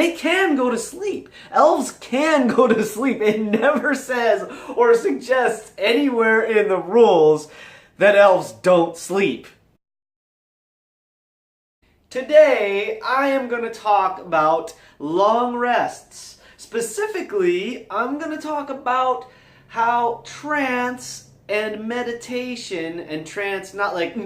they can go to sleep. Elves can go to sleep. It never says or suggests anywhere in the rules that elves don't sleep. Today, I am going to talk about long rests. Specifically, I'm going to talk about how trance and meditation, and trance, not like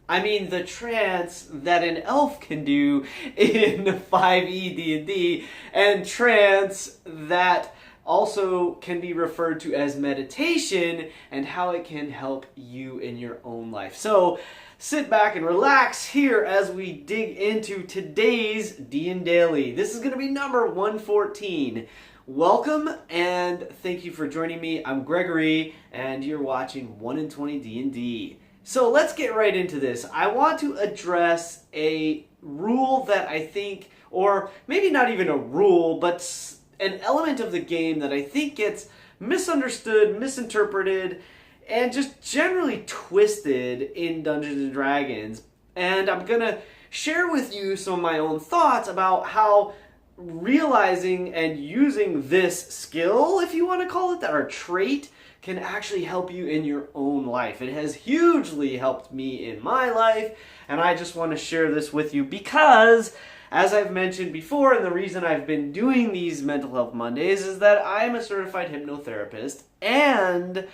I mean the trance that an elf can do in 5e D&D, and trance that also can be referred to as meditation, and how it can help you in your own life. So sit back and relax here as we dig into today's DnDaily. This is going to be number 114. Welcome and thank you for joining me. I'm Gregory and you're watching 1 in 20 D&D. So let's get right into this. I want to address a rule that I think, or maybe not even a rule, but an element of the game that I think gets misunderstood, misinterpreted, and just generally twisted in Dungeons & Dragons. And I'm going to share with you some of my own thoughts about how realizing and using this skill, if you want to call it that, or trait, can actually help you in your own life. It has hugely helped me in my life, and I just want to share this with you because, as I've mentioned before, and the reason I've been doing these Mental Health Mondays is that I'm a certified hypnotherapist and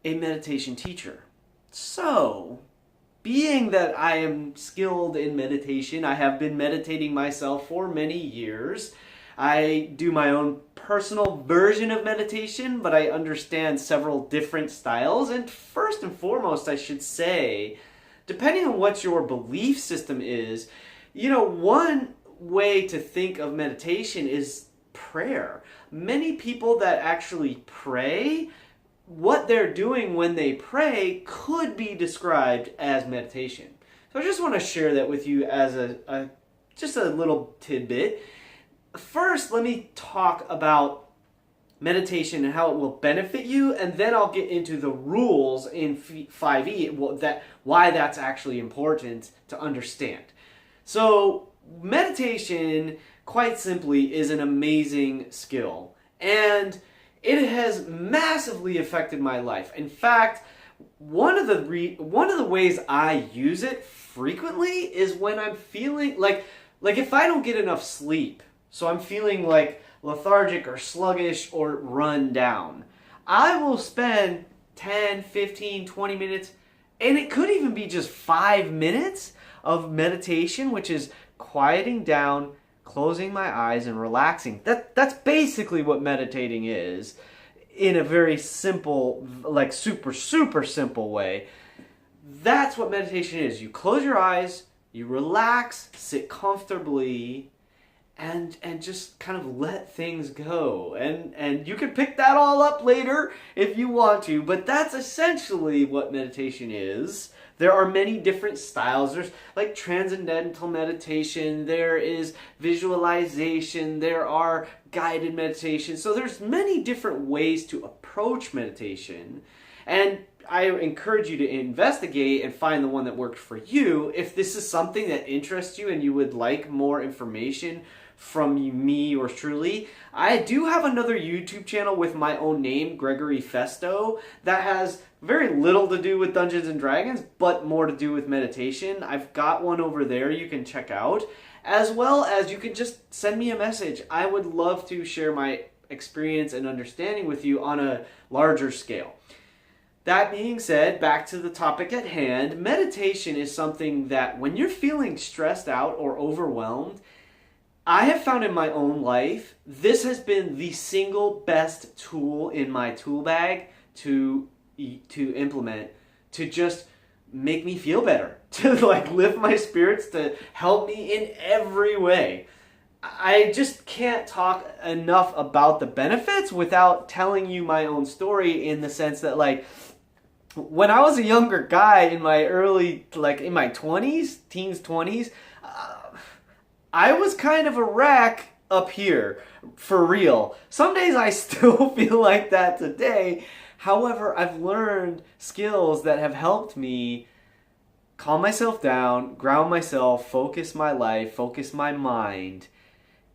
a meditation teacher. So, being that I am skilled in meditation, I have been meditating myself for many years. I do my own personal version of meditation, but I understand several different styles. And first and foremost, I should say, depending on what your belief system is, one way to think of meditation is prayer. Many people that actually pray, what they're doing when they pray could be described as meditation. So I just want to share that with you as just a little tidbit. First, let me talk about meditation and how it will benefit you, and then I'll get into the rules in 5e, why that's actually important to understand. So, meditation, quite simply, is an amazing skill, and it has massively affected my life. In fact, one of the ways I use it frequently is when I'm feeling like if I don't get enough sleep, so I'm feeling like lethargic or sluggish or run down, I will spend 10, 15, 20 minutes, and it could even be just 5 minutes of meditation, which is quieting down, closing my eyes, and relaxing. That's basically what meditating is in a very simple, like super simple way. That's what meditation is. You close your eyes, you relax, sit comfortably, and just kind of let things go. And you can pick that all up later if you want to, but that's essentially what meditation is. There are many different styles. There's like transcendental meditation, there is visualization, there are guided meditation. So there's many different ways to approach meditation. And I encourage you to investigate and find the one that works for you. If this is something that interests you and you would like more information from me, yours truly, I do have another YouTube channel with my own name, Gregory Festo, that has very little to do with Dungeons and Dragons, but more to do with meditation. I've got one over there you can check out, as well as you can just send me a message. I would love to share my experience and understanding with you on a larger scale. That being said, back to the topic at hand, meditation is something that when you're feeling stressed out or overwhelmed, I have found in my own life, this has been the single best tool in my tool bag to implement, to just make me feel better, to like lift my spirits, to help me in every way. I just can't talk enough about the benefits without telling you my own story, in the sense that, like, when I was a younger guy in my in my 20s, teens, 20s, I was kind of a wreck up here, for real. Some days I still feel like that today. However, I've learned skills that have helped me calm myself down, ground myself, focus my life, focus my mind.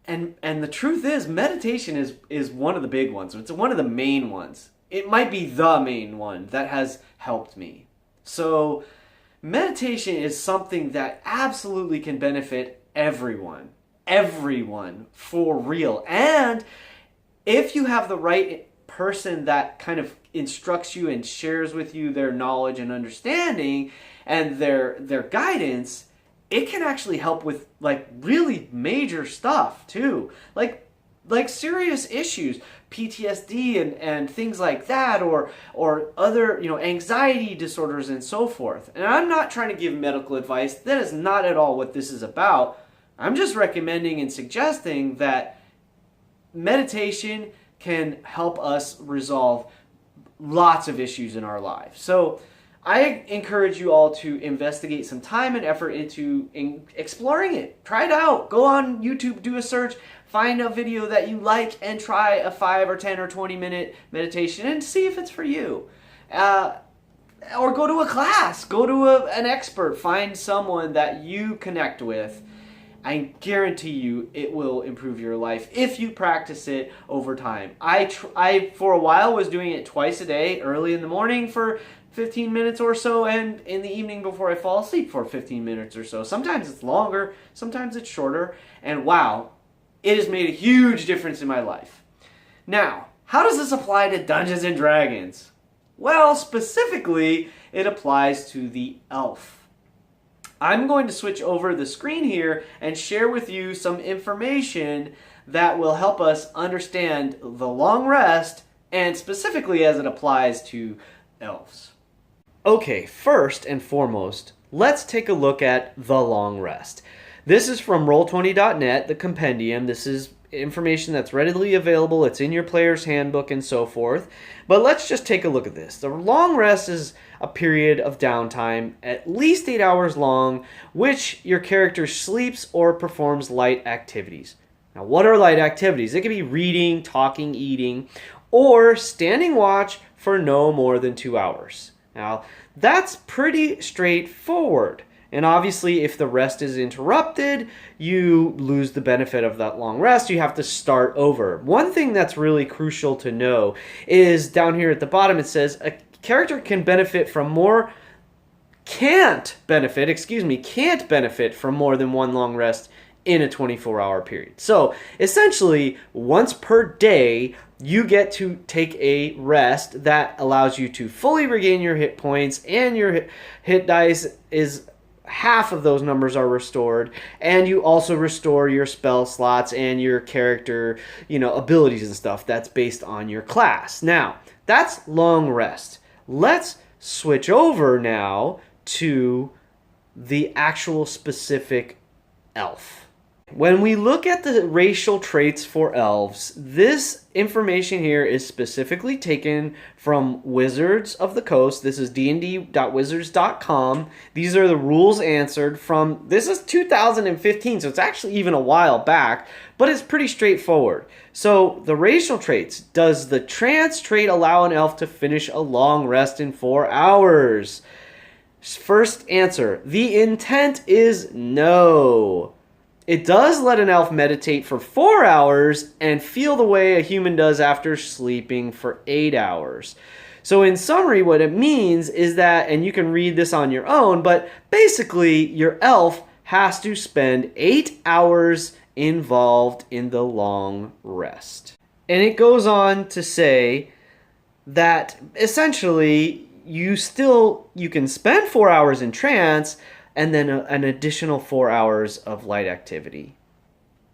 And the truth is, meditation is one of the big ones. It's one of the main ones. It might be the main one that has helped me. So meditation is something that absolutely can benefit everyone. Everyone, for real. And if you have the right person that kind of instructs you and shares with you their knowledge and understanding and their guidance, it can actually help with like really major stuff too. Like serious issues, PTSD and things like that, or other, anxiety disorders and so forth. And I'm not trying to give medical advice. That is not at all what this is about. I'm just recommending and suggesting that meditation can help us resolve lots of issues in our lives. So I encourage you all to investigate some time and effort into exploring it. Try it out. Go on YouTube, do a search, find a video that you like, and try a 5 or 10 or 20 minute meditation and see if it's for you. Or go to a class, go to an expert, find someone that you connect with. I guarantee you it will improve your life if you practice it over time. I for a while was doing it twice a day, early in the morning for 15 minutes or so, and in the evening before I fall asleep for 15 minutes or so. Sometimes it's longer, sometimes it's shorter, and wow, it has made a huge difference in my life. Now, how does this apply to Dungeons and Dragons? Well, specifically, it applies to the elf. I'm going to switch over the screen here and share with you some information that will help us understand the long rest, and specifically as it applies to elves. Okay, first and foremost, let's take a look at the long rest. This is from Roll20.net, the compendium. This is information that's readily available. It's in your player's handbook and so forth. But let's just take a look at this. The long rest is a period of downtime, at least 8 hours long, which your character sleeps or performs light activities. Now, what are light activities? It can be reading, talking, eating, or standing watch for no more than 2 hours. Now, that's pretty straightforward. And obviously, if the rest is interrupted, you lose the benefit of that long rest. You have to start over. One thing that's really crucial to know is down here at the bottom, it says a character can benefit from more, can't benefit from more than one long rest in a 24-hour period. So essentially, once per day, you get to take a rest that allows you to fully regain your hit points, and your hit dice is half of those numbers are restored, and you also restore your spell slots and your character, abilities and stuff that's based on your class. Now, that's long rest. Let's switch over now to the actual specific elf. When we look at the racial traits for elves, this information here is specifically taken from Wizards of the Coast. This is dnd.wizards.com. These are the rules answered from, this is 2015, so it's actually even a while back, but it's pretty straightforward. So the racial traits: does the trance trait allow an elf to finish a long rest in 4 hours? First answer, the intent is no. It does let an elf meditate for 4 hours and feel the way a human does after sleeping for 8 hours. So in summary, what it means is that, and you can read this on your own, but basically your elf has to spend 8 hours involved in the long rest. And it goes on to say that essentially you can spend 4 hours in trance, and then an additional 4 hours of light activity.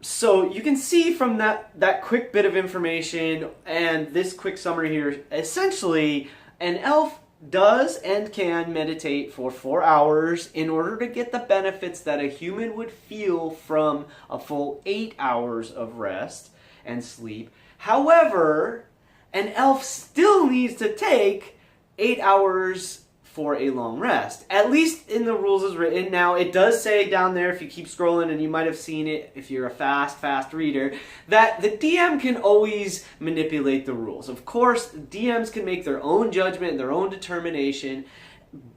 So you can see from that quick bit of information and this quick summary here, essentially an elf does and can meditate for 4 hours in order to get the benefits that a human would feel from a full 8 hours of rest and sleep. However, an elf still needs to take 8 hours for a long rest, at least in the rules as written. Now, it does say down there, if you keep scrolling, and you might have seen it if you're a fast reader, that the DM can always manipulate the rules. Of course, DMs can make their own judgment and their own determination.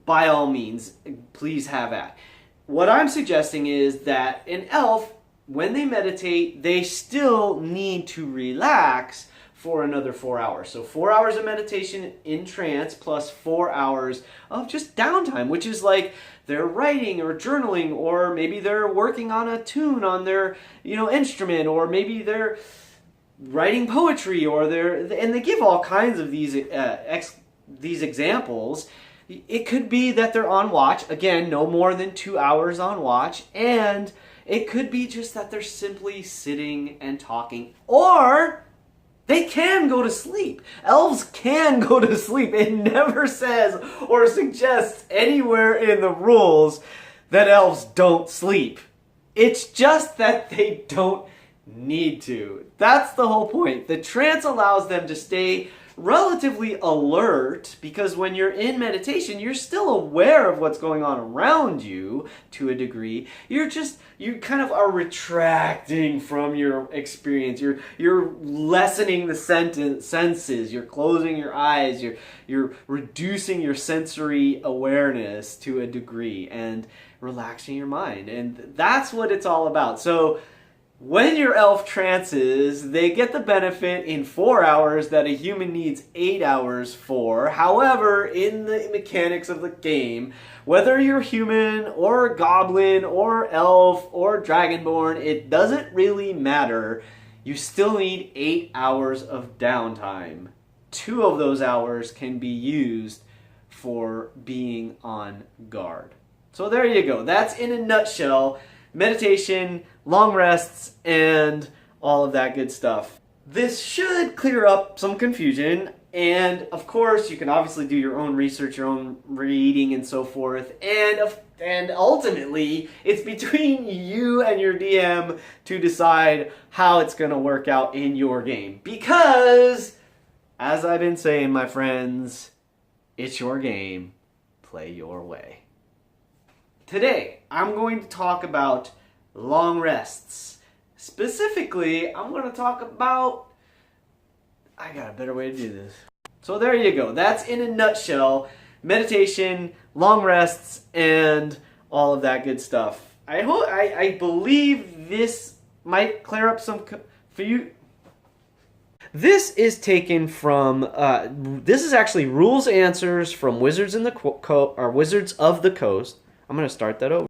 By all means, please have at. What I'm suggesting is that an elf when they meditate, they still need to relax for another 4 hours. So 4 hours of meditation in trance plus 4 hours of just downtime, which is like they're writing or journaling, or maybe they're working on a tune on their, instrument, or maybe they're writing poetry, and they give all kinds of these examples. It could be that they're on watch, again, no more than 2 hours on watch, and it could be just that they're simply sitting and talking, or they can go to sleep. Elves can go to sleep. It never says or suggests anywhere in the rules that elves don't sleep. It's just that they don't need to. That's the whole point. The trance allows them to stay relatively alert, because when you're in meditation, you're still aware of what's going on around you to a degree. You kind of are retracting from your experience. You're lessening the senses. You're closing your eyes. You're reducing your sensory awareness to a degree and relaxing your mind. And that's what it's all about. So when your elf trances, they get the benefit in 4 hours that a human needs 8 hours for. However, in the mechanics of the game, whether you're human or goblin or elf or dragonborn, it doesn't really matter. You still need 8 hours of downtime. 2 of those hours can be used for being on guard. So there you go. That's in a nutshell meditation, long rests, and all of that good stuff. This should clear up some confusion, and of course you can obviously do your own research, your own reading, and so forth, and ultimately it's between you and your DM to decide how it's going to work out in your game, because as I've been saying, my friends, it's your game, play your way. Today, I'm going to talk about long rests. Specifically, I'm going to talk about... I got a better way to do this. So there you go. That's in a nutshell, meditation, long rests, and all of that good stuff. I believe this might clear up some for you. This is taken from, this is actually rules answers from Wizards of the Coast. I'm going to start that over.